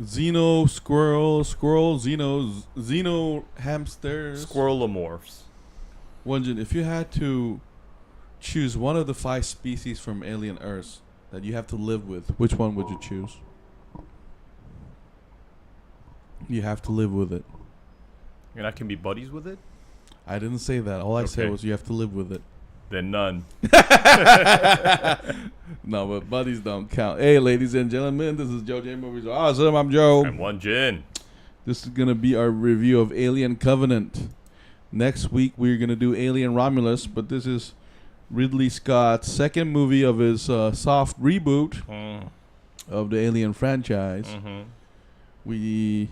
Xeno squirrel, Xeno hamsters. Squirrelomorphs. Won-Jin, if you had to choose one of the 5 species from alien Earth that you have to live with, which one would you choose? You have to live with it. And I can be buddies with it? I didn't say that. All I said Okay. was you have to live with it. Then none. No, but buddies don't count. Hey, ladies and gentlemen, this is Joe J Movies Are Awesome. I'm Joe. I'm Won-Jin. This is going to be our review of Alien Covenant. Next week, we're going to do Alien Romulus, but this is Ridley Scott's second movie of his soft reboot of the Alien franchise. We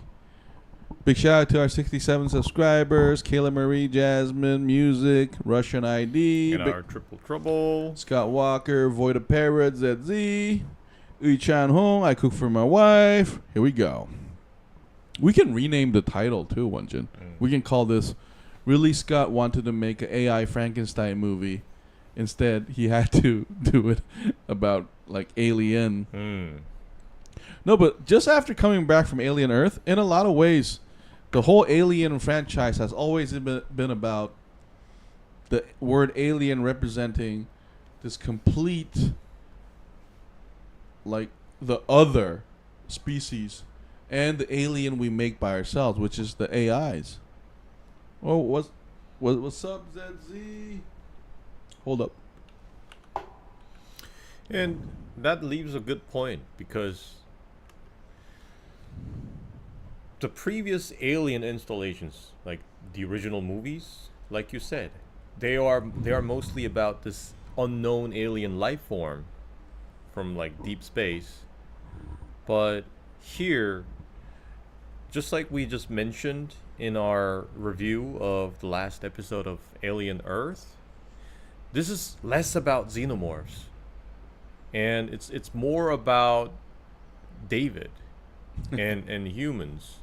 big shout out to our 67 subscribers: Kayla Marie, Jasmine, Music, Russian ID, And our Triple Trouble. Scott Walker, Void of Parrot, ZZ, Ui Chan Hong, I Cook for My Wife. Here we go. We can rename the title too, Won-Jin. We can call this Ridley Scott wanted to make an AI Frankenstein movie. Instead, he had to do it about like Alien. No, but just after coming back from Alien Earth, in a lot of ways, the whole Alien franchise has always been about the word alien representing this complete, like, the other species and the alien we make by ourselves, which is the AIs. Oh, what's up, ZZ? Hold up. And that leaves a good point because the previous Alien installations, like the original movies, like you said, they are mostly about this unknown alien life form from like deep space. But here, just like we just mentioned in our review of the last episode of Alien Earth, this is less about xenomorphs. And it's more about David and humans.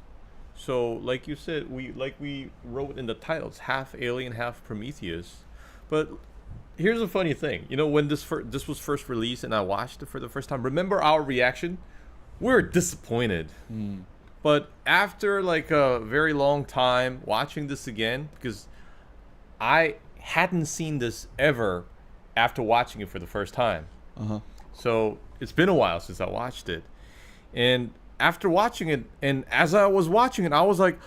So like you said, we wrote in the titles, half alien, half Prometheus. But here's a funny thing. You know, when this was first released and I watched it for the first time, remember our reaction? We were disappointed. But after like a very long time watching this again, because I hadn't seen this ever after watching it for the first time. So it's been a while since I watched it. And after watching it, and as I was watching it, I was like,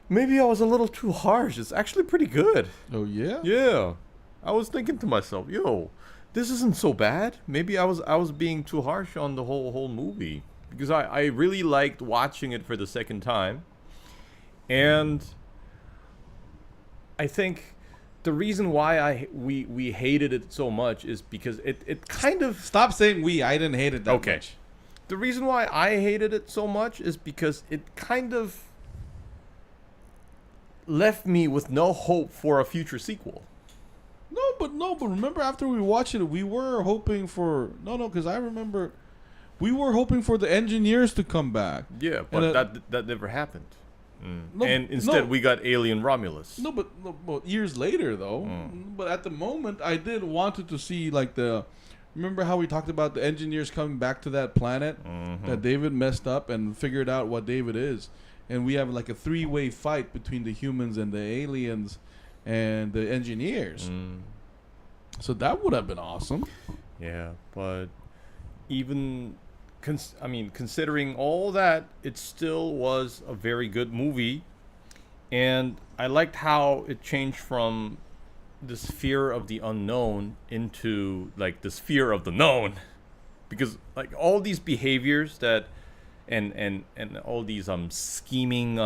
maybe I was a little too harsh. It's actually pretty good. Oh, yeah? Yeah. I was thinking to myself, yo, this isn't so bad. Maybe I was being too harsh on the whole movie. Because I really liked watching it for the second time. And I think the reason why we hated it so much is because it kind of... Stop saying we. I didn't hate it that much. The reason why I hated it so much is because it kind of left me with no hope for a future sequel. No, but remember after we watched it, we were hoping for... No, because I remember we were hoping for the engineers to come back. Yeah, but that never happened. And instead we got Alien Romulus. No, but years later, though. But at the moment, I did wanted to see, like, the... Remember how we talked about the engineers coming back to that planet that David messed up and figured out what David is? And we have, like, a 3-way fight between the humans and the aliens and the engineers. So that would have been awesome. Yeah, but even... considering all that, it still was a very good movie. And I liked how it changed from this fear of the unknown into like this fear of the known, because like all these behaviors that and all these scheming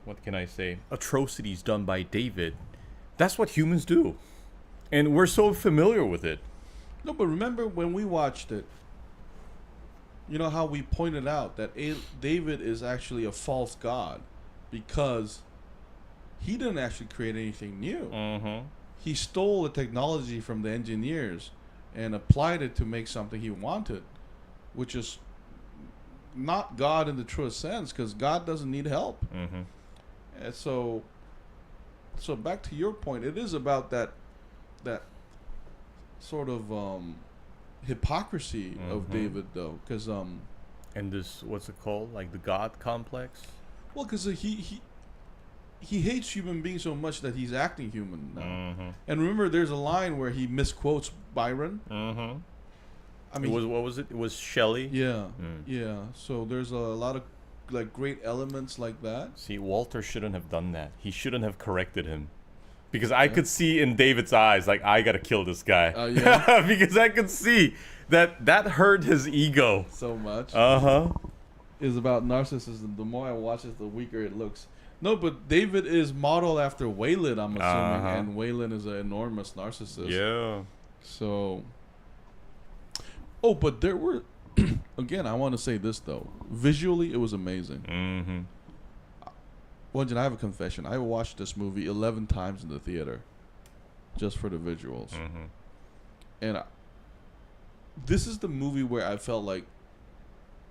what can I say, atrocities done by David, that's what humans do, and we're so familiar with it. No, but remember when we watched it, you know how we pointed out that David is actually a false god because he didn't actually create anything new. He stole the technology from the engineers and applied it to make something he wanted, which is not God in the truest sense, because God doesn't need help. And so back to your point, it is about that sort of hypocrisy of David though, because And this, what's it called? Like the God complex? well, because he hates human beings so much that he's acting human now. And remember, there's a line where he misquotes Byron. I mean, What was it? It was Shelley? yeah, yeah. So there's a lot of like great elements like that. See, Walter shouldn't have done that. He shouldn't have corrected him. Because I could see in David's eyes, like, I gotta kill this guy. Yeah. Because I could see that hurt his ego. So much. Is about narcissism. The more I watch it, the weaker it looks. No, but David is modeled after Weyland, I'm assuming, and Weyland is an enormous narcissist. Yeah. So. Oh, but there were. Again, I want to say this though. Visually, it was amazing. Won-Jin, I have a confession. I watched this movie 11 times in the theater, just for the visuals. And this is the movie where I felt like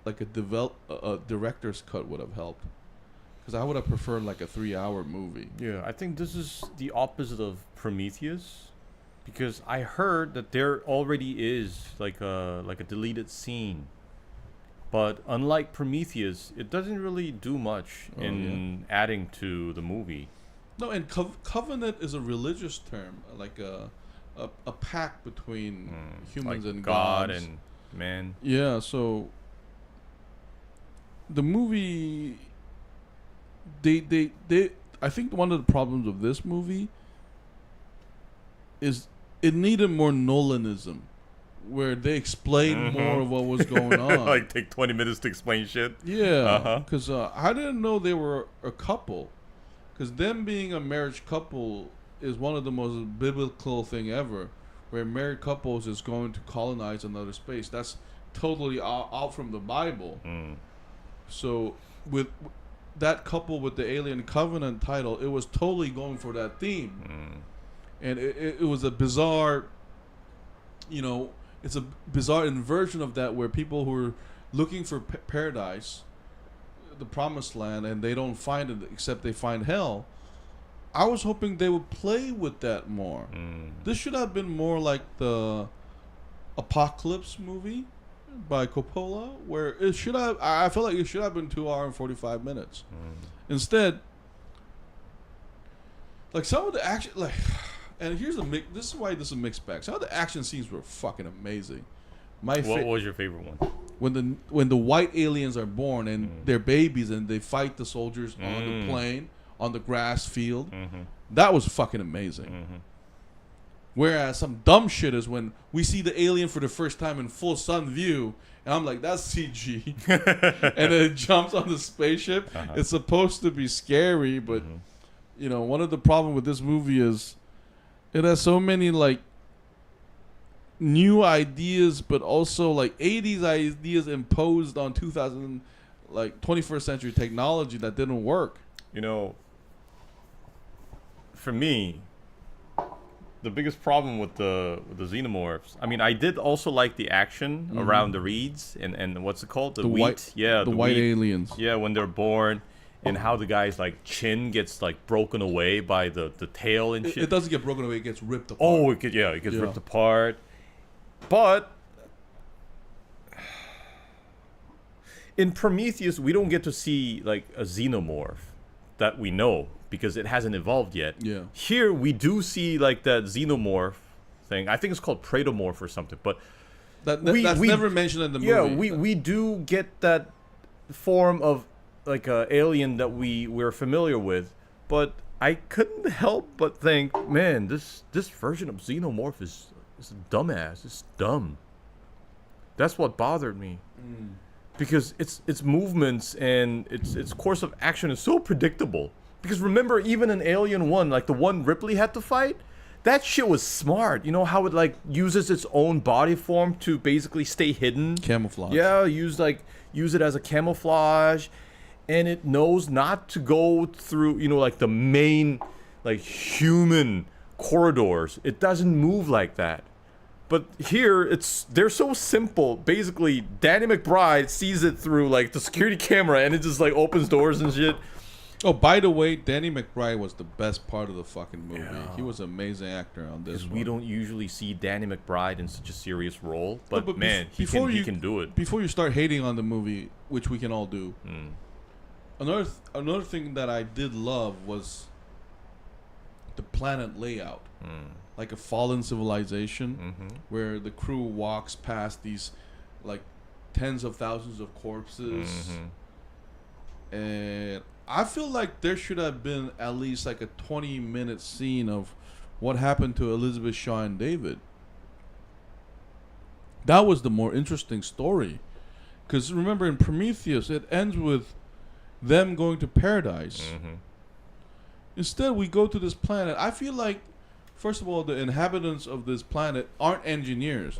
a director's cut would have helped, because I would have preferred like a 3-hour movie. Yeah, I think this is the opposite of Prometheus, because I heard that there already is like a deleted scene. But unlike Prometheus, it doesn't really do much in adding to the movie. No, and covenant is a religious term, like a pact between humans like and God gods. and man. Yeah, so the movie, they I think one of the problems of this movie is it needed more Nolanism, where they explain more of what was going on. Like take 20 minutes to explain shit. Yeah, because I didn't know they were a couple. Because them being a marriage couple is one of the most biblical thing ever, where married couples is going to colonize another space. That's totally out from the Bible. So with that couple with the Alien Covenant title, it was totally going for that theme. And it was a bizarre, it's a bizarre inversion of that, where people who are looking for paradise, the promised land, and they don't find it except they find hell. I was hoping they would play with that more. This should have been more like the Apocalypse movie by Coppola, where it should have, I feel like it should have been 2 hours and 45 minutes. Instead, like some of the action, like, and here's the this is why this is a mixed bag. Some of the action scenes were fucking amazing. What was your favorite one? When the white aliens are born and they're babies and they fight the soldiers on the plane, on the grass field, that was fucking amazing. Whereas some dumb shit is when we see the alien for the first time in full sun view, and I'm like, that's CG, and then it jumps on the spaceship. It's supposed to be scary, but one of the problems with this movie is it has so many like new ideas, but also like 80s ideas imposed on 21st century technology that didn't work. For me, the biggest problem with the Xenomorphs, I mean, I did also like the action around the reeds and what's it called? The wheat. White, yeah, the white wheat. aliens. Yeah, when they're born. And how the guy's like chin gets like broken away by the tail and shit. It doesn't get broken away; it gets ripped apart. Oh, it gets ripped apart. But in Prometheus, we don't get to see like a xenomorph that we know because it hasn't evolved yet. Yeah. Here we do see like that xenomorph thing. I think it's called predomorph or something. But that's never mentioned in the movie. Yeah, we do get that form of like a alien that we're familiar with, but I couldn't help but think, man, this version of Xenomorph is a dumbass. It's dumb. That's what bothered me, because its movements and its course of action is so predictable. Because remember, even in Alien 1, like the one Ripley had to fight, that shit was smart. You know how it like uses its own body form to basically stay hidden, camouflage. Yeah, use it as a camouflage. And it knows not to go through, like the main, like human corridors. It doesn't move like that. But here, they're so simple. Basically, Danny McBride sees it through like the security camera, and it just like opens doors and shit. Oh, by the way, Danny McBride was the best part of the fucking movie. Yeah. He was an amazing actor on this Because one. we don't usually see Danny McBride in such a serious role, but, but man, he can do it. Before you start hating on the movie, which we can all do, Mm. another thing that I did love was the planet layout. Like a fallen civilization Mm-hmm. where the crew walks past these like tens of thousands of corpses. Mm-hmm. And I feel like there should have been at least like a 20-minute scene of what happened to Elizabeth Shaw and David. That was the more interesting story. Because remember in Prometheus, it ends with them going to paradise. Mm-hmm. Instead, we go to this planet. I feel like, first of all, the inhabitants of this planet aren't engineers.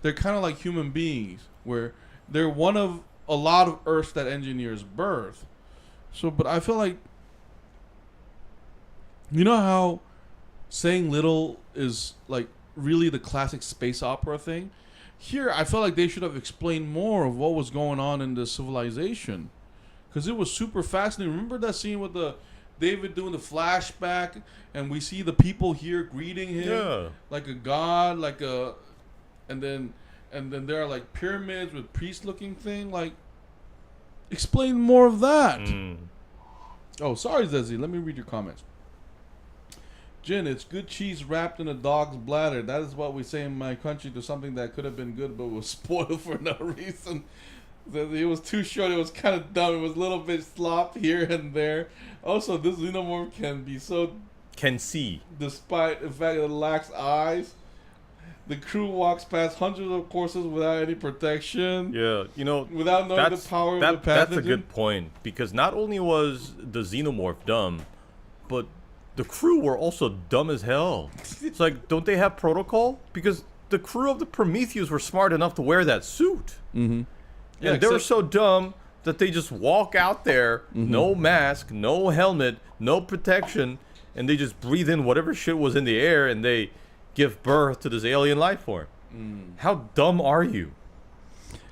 They're kind of like human beings, where they're one of a lot of Earths that engineers birth. So, but I feel like, you know how saying little is like really the classic space opera thing? Here, I felt like they should have explained more of what was going on in the civilization. Because it was super fascinating. Remember that scene with the David doing the flashback, and we see the people here greeting him like a god, like a, and then there are like pyramids with priest-looking thing. Like, explain more of that. Oh, sorry, Zezzy. Let me read your comments. Jin, it's good cheese wrapped in a dog's bladder. That is what we say in my country to something that could have been good but was spoiled for no reason. It was too short. It was kind of dumb. It was a little bit slop here and there. Also, this xenomorph Can see. despite the fact that it lacks eyes. The crew walks past hundreds of courses without any protection. Yeah, you know, Without knowing the power of the pathogen. That's a good point, because not only was the xenomorph dumb, but the crew were also dumb as hell. It's like, don't they have protocol? Because the crew of the Prometheus were smart enough to wear that suit. Mm-hmm. Yeah, And they were so dumb that they just walk out there, no mask, no helmet, no protection, and they just breathe in whatever shit was in the air, and they give birth to this alien life form. How dumb are you?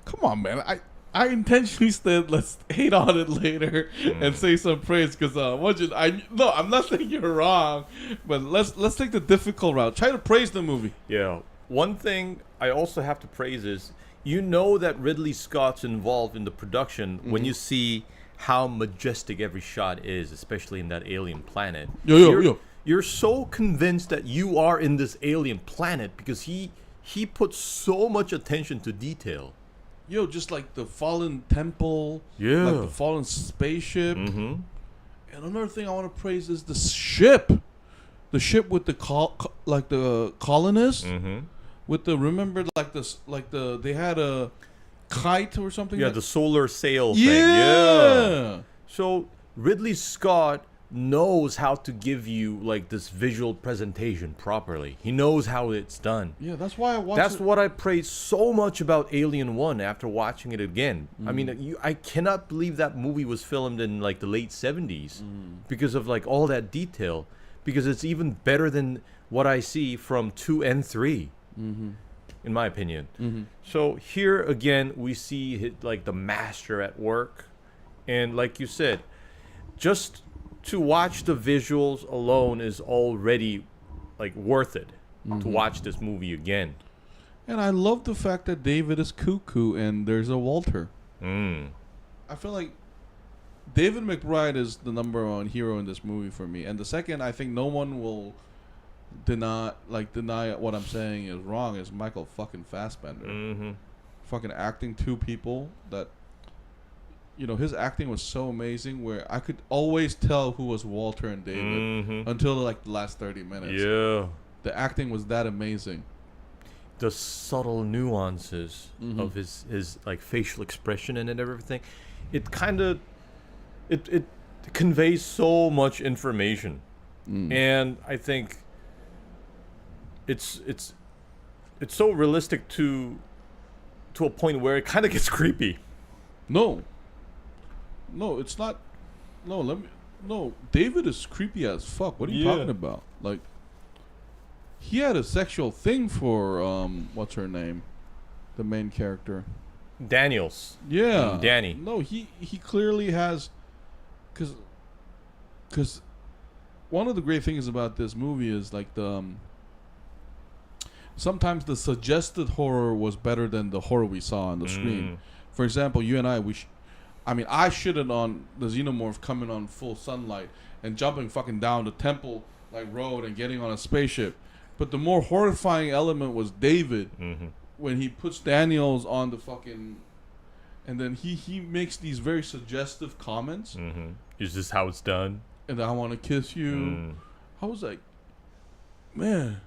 Come on, man. I intentionally said let's hate on it later and say some praise because I'm not saying you're wrong, but let's take the difficult route. Try to praise the movie. Yeah. One thing I also have to praise is, you know that Ridley Scott's involved in the production when you see how majestic every shot is, especially in that alien planet. You're so convinced that you are in this alien planet because he puts so much attention to detail. Just like the fallen temple, like the fallen spaceship. And another thing I want to praise is the ship with the colonists. With the they had a kite or something. Yeah, the solar sail thing. Yeah. So Ridley Scott knows how to give you like this visual presentation properly. He knows how it's done. Yeah, that's why I watched. That's what I praise so much about Alien 1 after watching it again. I mean, I cannot believe that movie was filmed in like the late 70s because of like all that detail. Because it's even better than what I see from 2 and 3. In my opinion. So here again we see like the master at work, and like you said, just to watch the visuals alone is already like worth it to watch this movie again. And I love the fact that David is cuckoo and there's a Walter. I feel like David McBride is the number one hero in this movie for me, and the second I think no one will deny what I'm saying is wrong is Michael fucking Fassbender. Fucking acting two people that, his acting was so amazing where I could always tell who was Walter and David until like the last 30 minutes. Yeah. The acting was that amazing. The subtle nuances of his like facial expression and everything, it kind of it conveys so much information. And I think it's so realistic to a point where it kind of gets creepy. No, it's not. No, David is creepy as fuck. What are you talking about? Like, he had a sexual thing for what's her name, the main character, Daniels. Yeah, Danny. No, he clearly has, because because one of the great things about this movie is like sometimes the suggested horror was better than the horror we saw on the screen. For example, you and I, I shitted on the xenomorph coming on full sunlight and jumping fucking down the temple like road and getting on a spaceship. But the more horrifying element was David when he puts Daniels on the fucking, and then he makes these very suggestive comments. Is this how it's done? And I want to kiss you. I was like, man,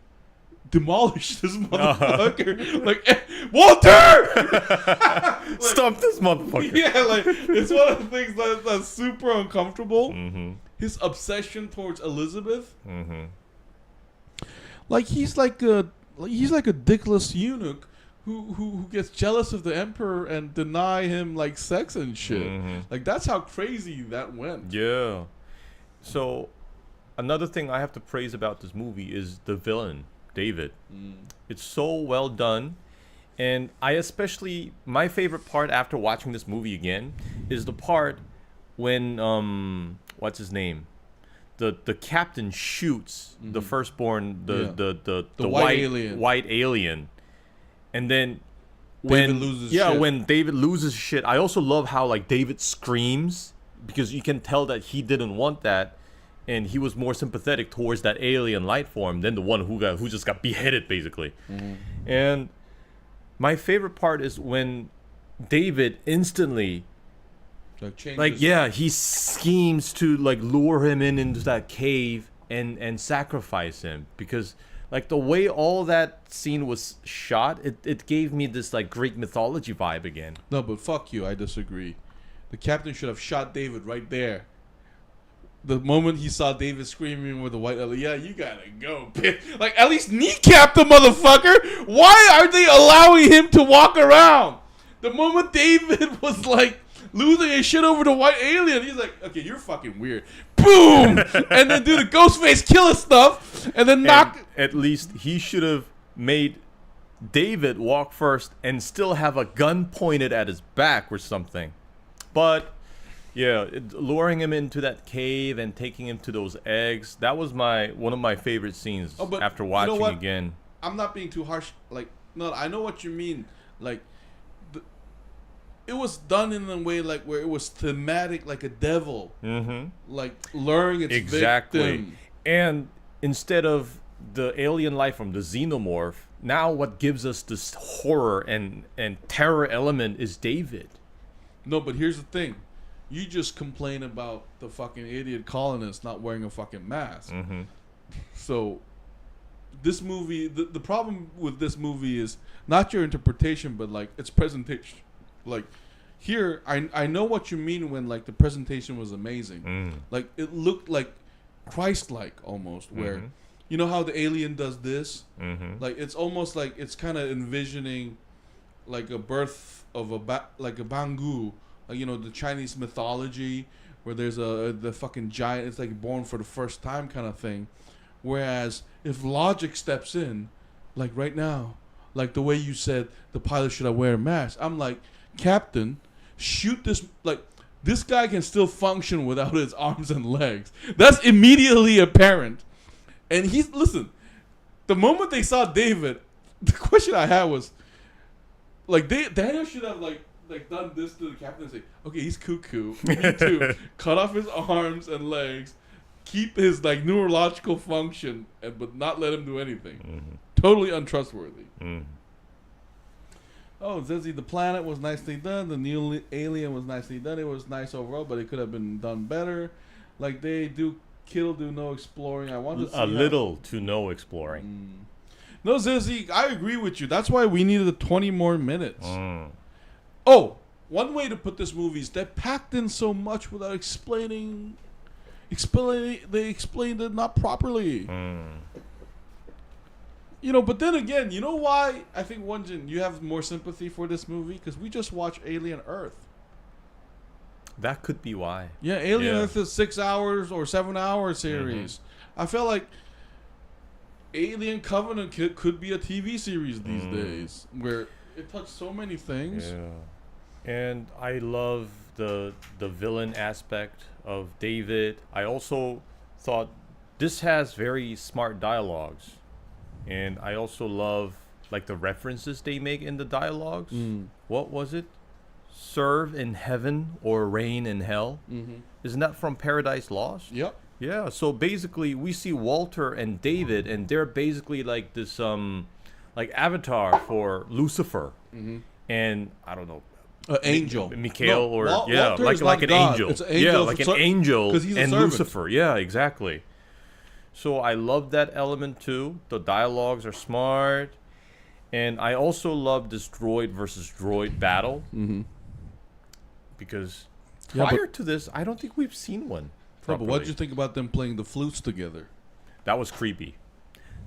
demolish this motherfucker. Like, Walter! Like, stop this motherfucker. Yeah, like, it's one of the things that's super uncomfortable. His obsession towards Elizabeth. Like, he's like a dickless eunuch who gets jealous of the emperor and deny him, like, sex and shit. Like, that's how crazy that went. Yeah. So, another thing I have to praise about this movie is the villain, David. It's so well done. And my favorite part after watching this movie again is the part when, what's his name? The captain shoots the firstborn, the white alien. And then when David loses shit, I also love how like David screams because you can tell that he didn't want that. And he was more sympathetic towards that alien life form than the one who just got beheaded, basically. And my favorite part is when David instantly, he schemes to like lure him into that cave and sacrifice him, because like the way all that scene was shot, it gave me this like Greek mythology vibe again. No, but fuck you, I disagree. The captain should have shot David right there. The moment he saw David screaming with the white alien, yeah, you gotta go, bitch. Like, at least kneecap the motherfucker. Why are they allowing him to walk around? The moment David was like losing his shit over the white alien, he's like, okay, you're fucking weird. Boom! And then do the Ghostface killer stuff, and then knock. At least he should have made David walk first and still have a gun pointed at his back or something. But yeah, luring him into that cave and taking him to those eggs, that was one of my favorite scenes after watching again. I'm not being too harsh. Like, no, I know what you mean. Like, it was done in a way like where it was thematic, like a devil, like luring its victim. And instead of the alien life from the xenomorph, now what gives us this horror and terror element is David. No, but here's the thing. You just complain about the fucking idiot colonist not wearing a fucking mask. So, this movie, the problem with this movie is not your interpretation, but like its presentation. Like, here, I know what you mean when like the presentation was amazing. Like, it looked like Christ-like almost, where you know how the alien does this? Like, it's almost like it's kind of envisioning like a birth of like a Bangu. Like, you know, the Chinese mythology where there's the fucking giant, it's like born for the first time kind of thing. Whereas if logic steps in, like right now, like the way you said the pilot should have wear a mask, I'm like, Captain, shoot this, like, this guy can still function without his arms and legs. That's immediately apparent. And listen, the moment they saw David, the question I had was, like, Daniel should have, like done this to the captain and say, okay, he's cuckoo. Me too. Cut off his arms and legs, keep his like neurological function, but not let him do anything. Totally untrustworthy. Oh, Zizzy, the planet was nicely done. The new alien was nicely done. It was nice overall, but it could have been done better. Like, they do no exploring. I want to see little to no exploring. No, Zizzy, I agree with you. That's why we needed 20 more minutes. Oh, one way to put this movie is they packed in so much without explaining. They explained it not properly. You know, but then again, you know why I think, Won-Jin, you have more sympathy for this movie? Because we just watched Alien Earth. That could be why. Yeah, Alien Earth is 6 hours or 7 hour series. I felt like Alien Covenant could be a TV series these days, where it touched so many things. Yeah. And I love the villain aspect of David. I also thought this has very smart dialogues, and I also love like the references they make in the dialogues. What was it? Serve in heaven or reign in hell. Isn't that from Paradise Lost? Yep. Yeah. So basically, we see Walter and David, and they're basically like this like avatar for Lucifer, and I don't know. Angel. Mikhail No, or Walter is like not an God. angel. It's an angel yeah, like an angel 'cause he's a and servant. Lucifer. Yeah, exactly. So I love that element too. The dialogues are smart. And I also love this droid versus droid battle. Because prior to this, I don't think we've seen one. No, but what properly. did you think about them playing the flutes together? That was creepy.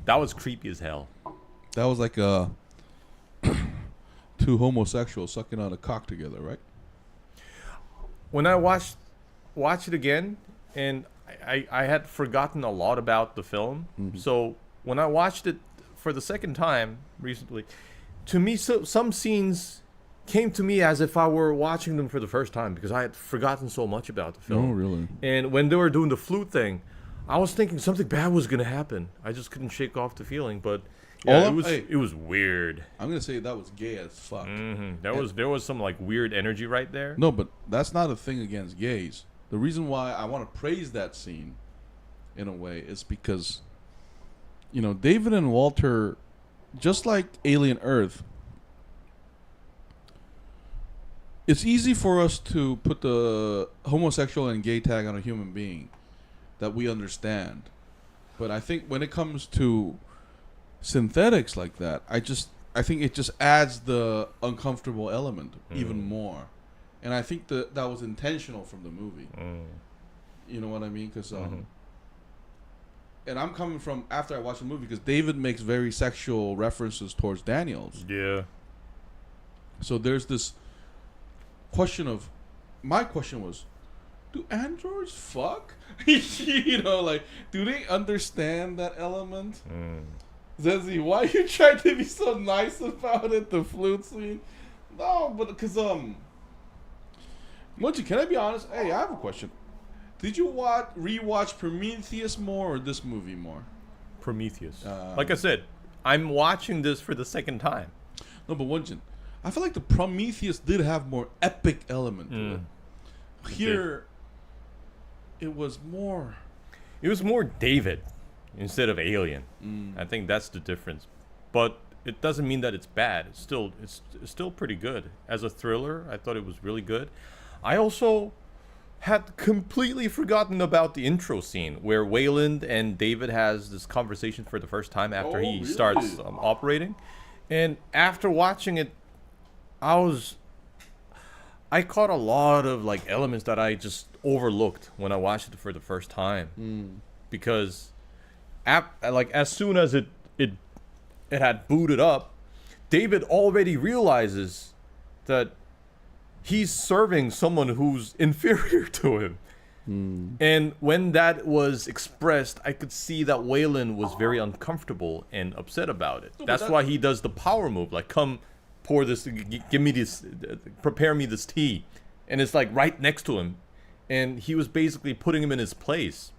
That was creepy as hell. That was like two homosexuals sucking on a cock together, right? When I watch it again, and I had forgotten a lot about the film. So when I watched it for the second time recently, to me, some scenes came to me as if I were watching them for the first time because I had forgotten so much about the film. Oh, really? And when they were doing the flute thing, I was thinking something bad was gonna happen. I just couldn't shake off the feeling, but yeah, it was weird. I'm gonna say that was gay as fuck. There was some like weird energy right there. No, but that's not a thing against gays. The reason why I want to praise that scene, in a way, is because, you know, David and Walter, just like Alien Earth, it's easy for us to put the homosexual and gay tag on a human being that we understand. But I think when it comes to synthetics like that, I think it just adds the uncomfortable element even more. And I think that was intentional from the movie. You know what I mean? Because and I'm coming from after I watched the movie because David makes very sexual references towards Daniels. Yeah. So there's this question of, my question was, do androids fuck? You know, like, do they understand that element? Zezzy, why you trying to be so nice about it? The flute scene? No, but because Won-Jin, can I be honest? Hey, I have a question. Did you rewatch Prometheus more or this movie more? Prometheus. Like I said, I'm watching this for the second time. No, but Won-Jin, I feel like the Prometheus did have more epic element to it. Here, it was more... It was more David instead of Alien. I think that's the difference. But it doesn't mean that it's bad. It's still pretty good. As a thriller, I thought it was really good. I also had completely forgotten about the intro scene where Weyland and David has this conversation for the first time after he starts operating. And after watching it, I caught a lot of like elements that I just overlooked when I watched it for the first time. Because as soon as it had booted up, David already realizes that he's serving someone who's inferior to him. And when that was expressed, I could see that Weyland was very uncomfortable and upset about it. That's why he does the power move, like, come pour this, give me this, prepare me this tea. And it's like right next to him. And he was basically putting him in his place.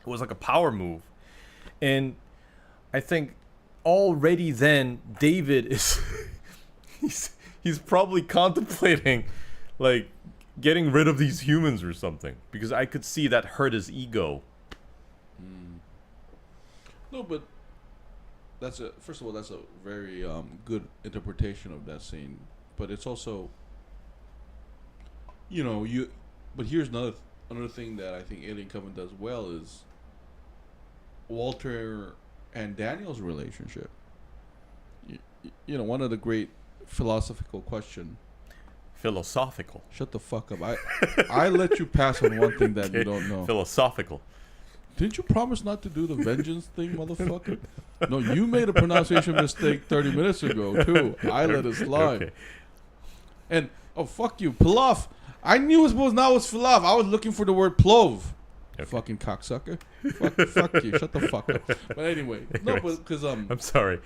It was like a power move. And I think already then, David is, he's probably contemplating, like, getting rid of these humans or something, because I could see that hurt his ego. No, but first of all, that's a very good interpretation of that scene. But it's also, you know, but here's another thing that I think Alien Covenant does well is Walter and Daniel's relationship. You know, one of the great philosophical question. Philosophical. Shut the fuck up. I let you pass on one thing that Okay. you don't know. Philosophical. Didn't you promise not to do the vengeance thing, motherfucker? No, you made a pronunciation mistake 30 minutes ago, too. I let it slide. Okay. And, oh, fuck you. Pilaf. I knew it was not was Pilaf. I was looking for the word plov. Okay. Fucking cocksucker. Fuck you. Shut the fuck up. But anyway. No, but because, I'm sorry.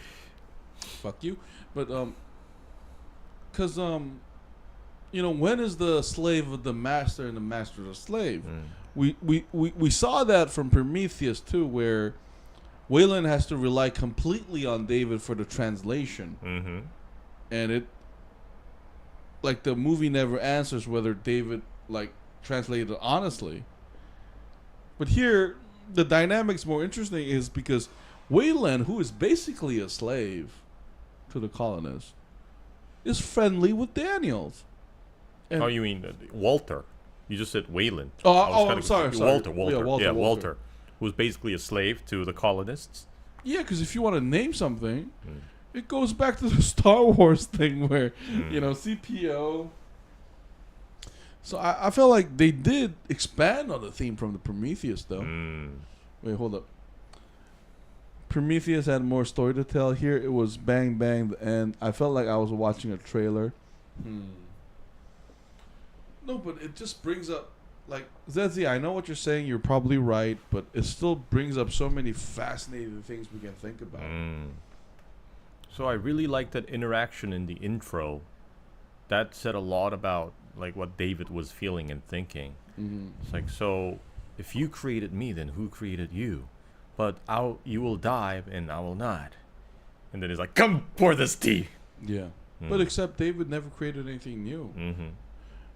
fuck you. But, because, when is the slave of the master and the master of the slave? We saw that from Prometheus too, where Weyland has to rely completely on David for the translation, and it, like, the movie never answers whether David translated it honestly. But here, the dynamics more interesting is because Weyland, who is basically a slave to the colonists, is friendly with Daniels. And Oh, you mean Walter? You just said Weyland. I'm sorry. Walter. Yeah, Walter, who's basically a slave to the colonists. Yeah, because if you want to name something, it goes back to the Star Wars thing where, CPO. So I feel like they did expand on the theme from the Prometheus, though. Wait, hold up. Prometheus had more story to tell. Here it was bang, bang, the end. I felt like I was watching a trailer. No, but it just brings up, Zedzi, I know what you're saying. You're probably right, but it still brings up so many fascinating things we can think about. So I really like that interaction in the intro. That said a lot about what David was feeling and thinking. It's like, so if you created me, then who created you? But you will die and I will not. And then he's like, come pour this tea. Yeah. But except David never created anything new.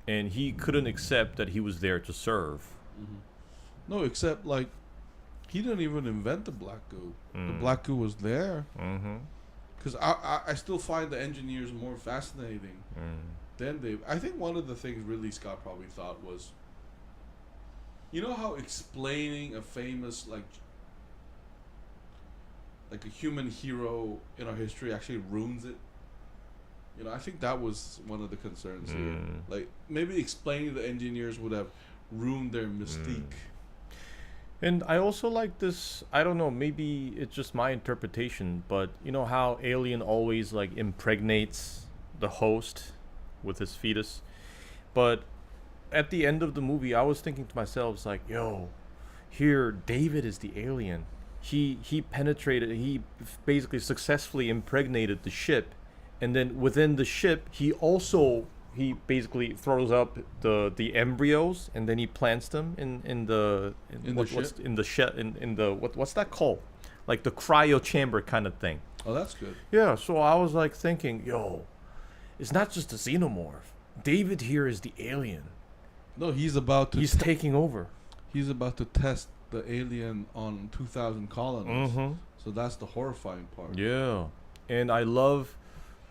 And he couldn't accept that he was there to serve. No, except he didn't even invent the black goo. The black goo was there. Because I still find the engineers more fascinating than David. I think one of the things Ridley Scott probably thought was, how explaining a famous a human hero in our history actually ruins it. I think that was one of the concerns here. Maybe explaining the engineers would have ruined their mystique. And I also like this, I don't know, maybe it's just my interpretation, but you know how Alien always impregnates the host with his fetus? But at the end of the movie, I was thinking to myself, it's like, yo, here David is the alien. He basically successfully impregnated the ship. And then within the ship, he basically throws up the embryos, and then he plants them in the what's that called? Like the cryo chamber kind of thing. Oh, that's good. Yeah. So I was thinking, yo, it's not just a xenomorph. David here is the alien. No, he's taking over. He's about to test the alien on 2,000 colonists. So that's the horrifying part. Yeah, and I love.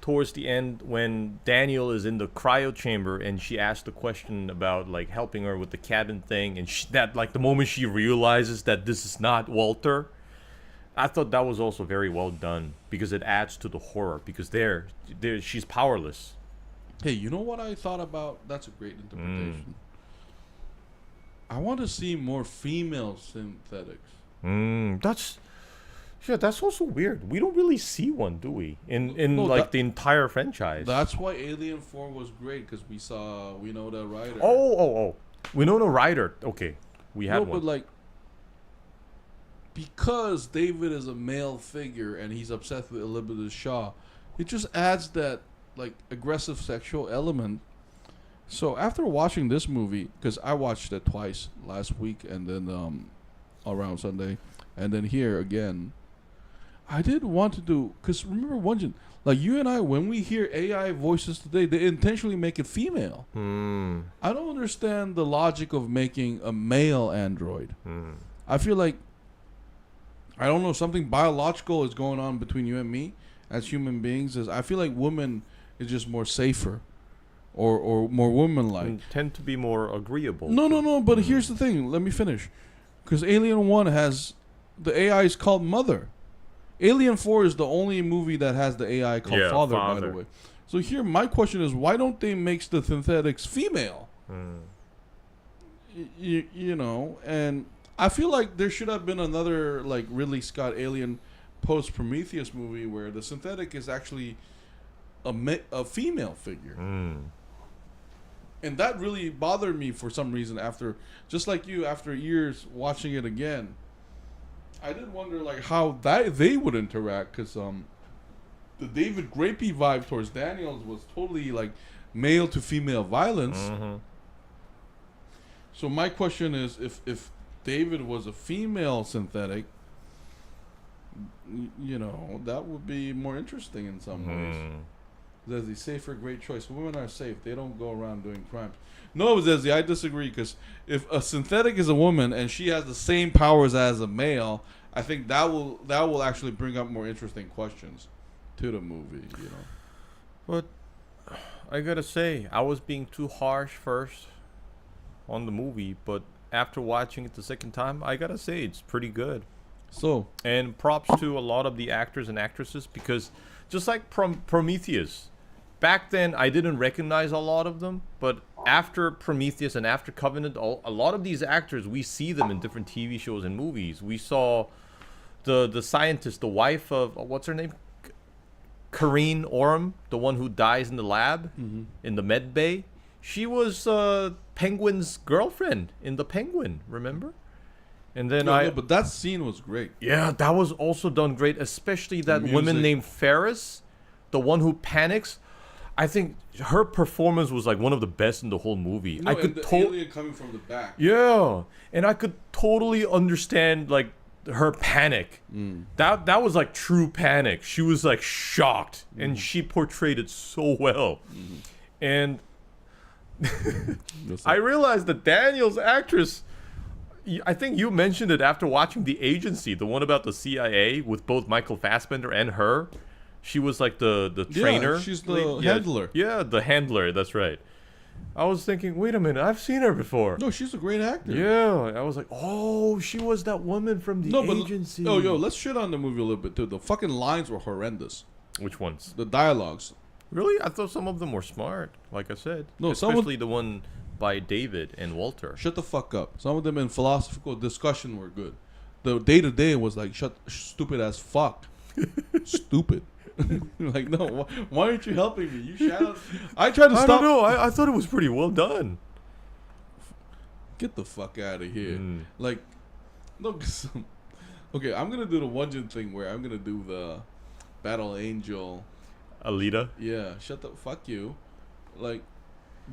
Towards the end, when Daniel is in the cryo chamber and she asked the question about helping her with the cabin thing, and the moment she realizes that this is not Walter, I thought that was also very well done because it adds to the horror because there she's powerless. Hey, you know what I thought about? That's a great interpretation. I want to see more female synthetics. That's also weird. We don't really see one, do we? In the entire franchise. That's why Alien 4 was great, because we know the writer. Oh. We know the writer. Okay. We had one. But because David is a male figure and he's obsessed with Elizabeth Shaw, it just adds that aggressive sexual element. So after watching this movie, because I watched it twice last week and then around Sunday, and then here again, I did want to do, because remember, Won-Jin, you and I, when we hear AI voices today, they intentionally make it female. I don't understand the logic of making a male android. I feel like, I don't know, something biological is going on between you and me as human beings. I feel like women is just more safer or more woman-like. And tend to be more agreeable. No, but here's the thing. Let me finish. Because Alien 1 has, the AI is called Mother. Alien 4 is the only movie that has the AI called Father, by the way. So here, my question is, why don't they make the synthetics female? And I feel like there should have been another, Ridley Scott Alien post-Prometheus movie where the synthetic is actually a female figure. And that really bothered me for some reason after years watching it again. I did wonder how they would interact, because the David Grapey vibe towards Daniels was totally male to female violence. Mm-hmm. So my question is, if David was a female synthetic, that would be more interesting in some ways. Zezzy, safer, great choice. Women are safe. They don't go around doing crimes. No, Zezzy, I disagree, because if a synthetic is a woman and she has the same powers as a male, I think that will actually bring up more interesting questions to the movie, But I gotta say, I was being too harsh first on the movie, but after watching it the second time, I gotta say it's pretty good. So, And props to a lot of the actors and actresses, because just like Prometheus, back then I didn't recognize a lot of them, but after Prometheus and after Covenant, a lot of these actors, we see them in different TV shows and movies. We saw the scientist, the wife of, what's her name? Karine Orm, the one who dies in the lab, in the Medbay. She was Penguin's girlfriend in The Penguin, remember? And then but that scene was great. Yeah, that was also done great, especially that woman named Ferris, the one who panics. I think her performance was like one of the best in the whole movie. I could alien coming from the back. Yeah, and I could totally understand like her panic. That was like true panic. She was like shocked, and she portrayed it so well. And I realized that Daniel's actress, I think you mentioned it after watching The Agency, the one about the CIA with both Michael Fassbender and her. She was like the trainer. Yeah, she's the handler. Yeah, the handler. That's right. I was thinking, wait a minute, I've seen her before. No, she's a great actor. Yeah, I was like, oh, she was that woman from The Agency. Let's shit on the movie a little bit too. The fucking lines were horrendous. Which ones? The dialogues. Really? I thought some of them were smart, like I said. No, especially the one by David and Walter. Shut the fuck up. Some of them in philosophical discussion were good. The day-to-day was like, stupid as fuck. Stupid. Like, no, why aren't you helping me? You shout. I tried to stop. I don't know. I thought it was pretty well done. Get the fuck out of here. Like, no. Okay, I'm going to do the Won-Jin thing where I'm going to do the Battle Angel. Alita? Yeah, shut the fuck you. Like,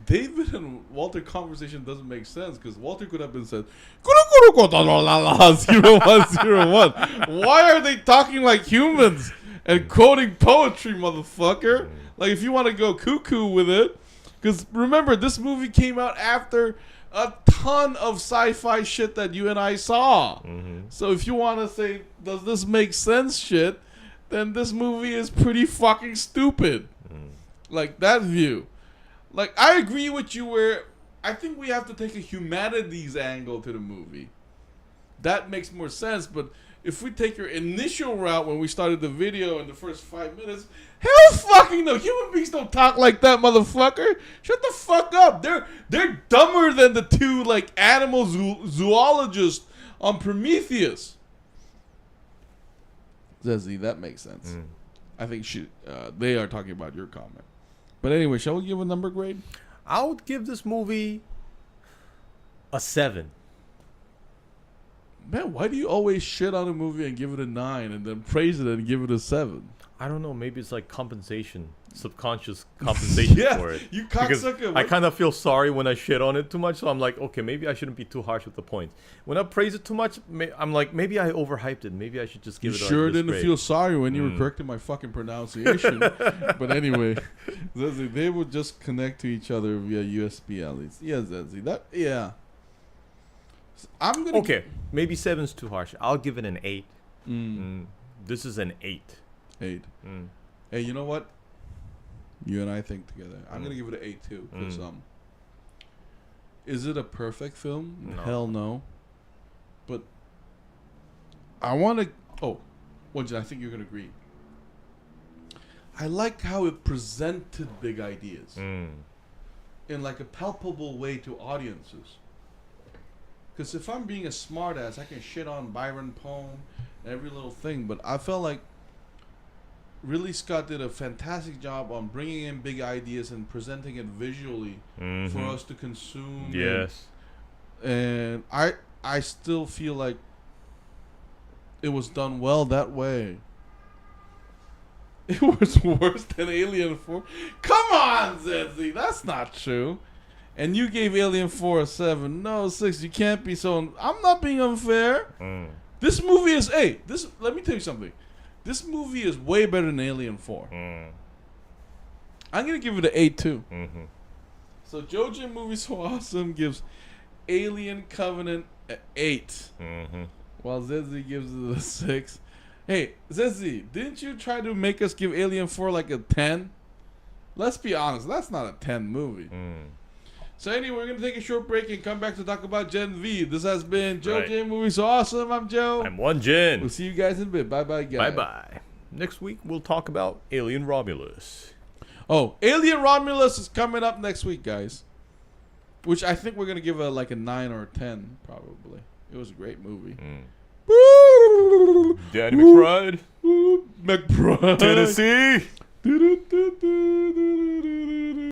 David and Walter conversation doesn't make sense, because Walter could have been said 0101. Why are they talking like humans and quoting poetry, motherfucker? Like, if you want to go cuckoo with it, because remember, this movie came out after a ton of sci-fi shit that you and I saw. So if you want to say, does this make sense shit, then this movie is pretty fucking stupid. Like, that view. Like, I agree with you where I think we have to take a humanities angle to the movie. That makes more sense, but if we take your initial route when we started the video in the first 5 minutes, hell fucking no. Human beings don't talk like that, motherfucker. Shut the fuck up. They're dumber than the two, like, animal zoologists on Prometheus. Zezzy, that makes sense. I think they are talking about your comment. But anyway, shall we give a number grade? I would give this movie a 7. Man, why do you always shit on a movie and give it a 9 and then praise it and give it a 7? I don't know. Maybe it's like compensation, subconscious compensation for it. You cocksucker. I kind of feel sorry when I shit on it too much, so I'm like, okay, maybe I shouldn't be too harsh with the points. When I praise it too much, I'm like, maybe I overhyped it. Maybe I should just give it. You sure didn't feel sorry when you were correcting my fucking pronunciation. But anyway, Zezzy, they would just connect to each other via USB LEDs. Yeah, Zezzy, I'm gonna. Okay, maybe 7's too harsh. I'll give it an 8. This is an 8. 8. Hey, you know what? You and I think together. I'm gonna give it an 8 too. Because is it a perfect film? No. Hell no. But I want to. Oh, Won-Jin, I think you're gonna agree. I like how it presented big ideas in like a palpable way to audiences. Because if I'm being a smartass, I can shit on Byron poem and every little thing. But I felt like Ridley Scott did a fantastic job on bringing in big ideas and presenting it visually for us to consume. Yes. And I still feel like it was done well that way. It was worse than Alien 4. Come on, Zetzi. That's not true. And you gave Alien 4 a 7. No, 6. You can't be so... I'm not being unfair. This movie is... Hey, let me tell you something. This movie is way better than Alien 4. I'm going to give it an 8, too. So Jojen Movie So Awesome gives Alien Covenant an 8. While Zetzi gives it a 6. Hey, Zetzi, didn't you try to make us give Alien 4 like a 10? Let's be honest, that's not a 10 movie. So anyway, we're going to take a short break and come back to talk about Gen V. This has been Jojen Movie So Awesome. I'm Joe. I'm Won-Jin. We'll see you guys in a bit. Bye-bye, guys. Bye-bye. Next week, we'll talk about Alien Romulus. Oh, Alien Romulus is coming up next week, guys. Which I think we're going to give a 9 or a 10, probably. It was a great movie. Danny McBride. McBride. Tennessee.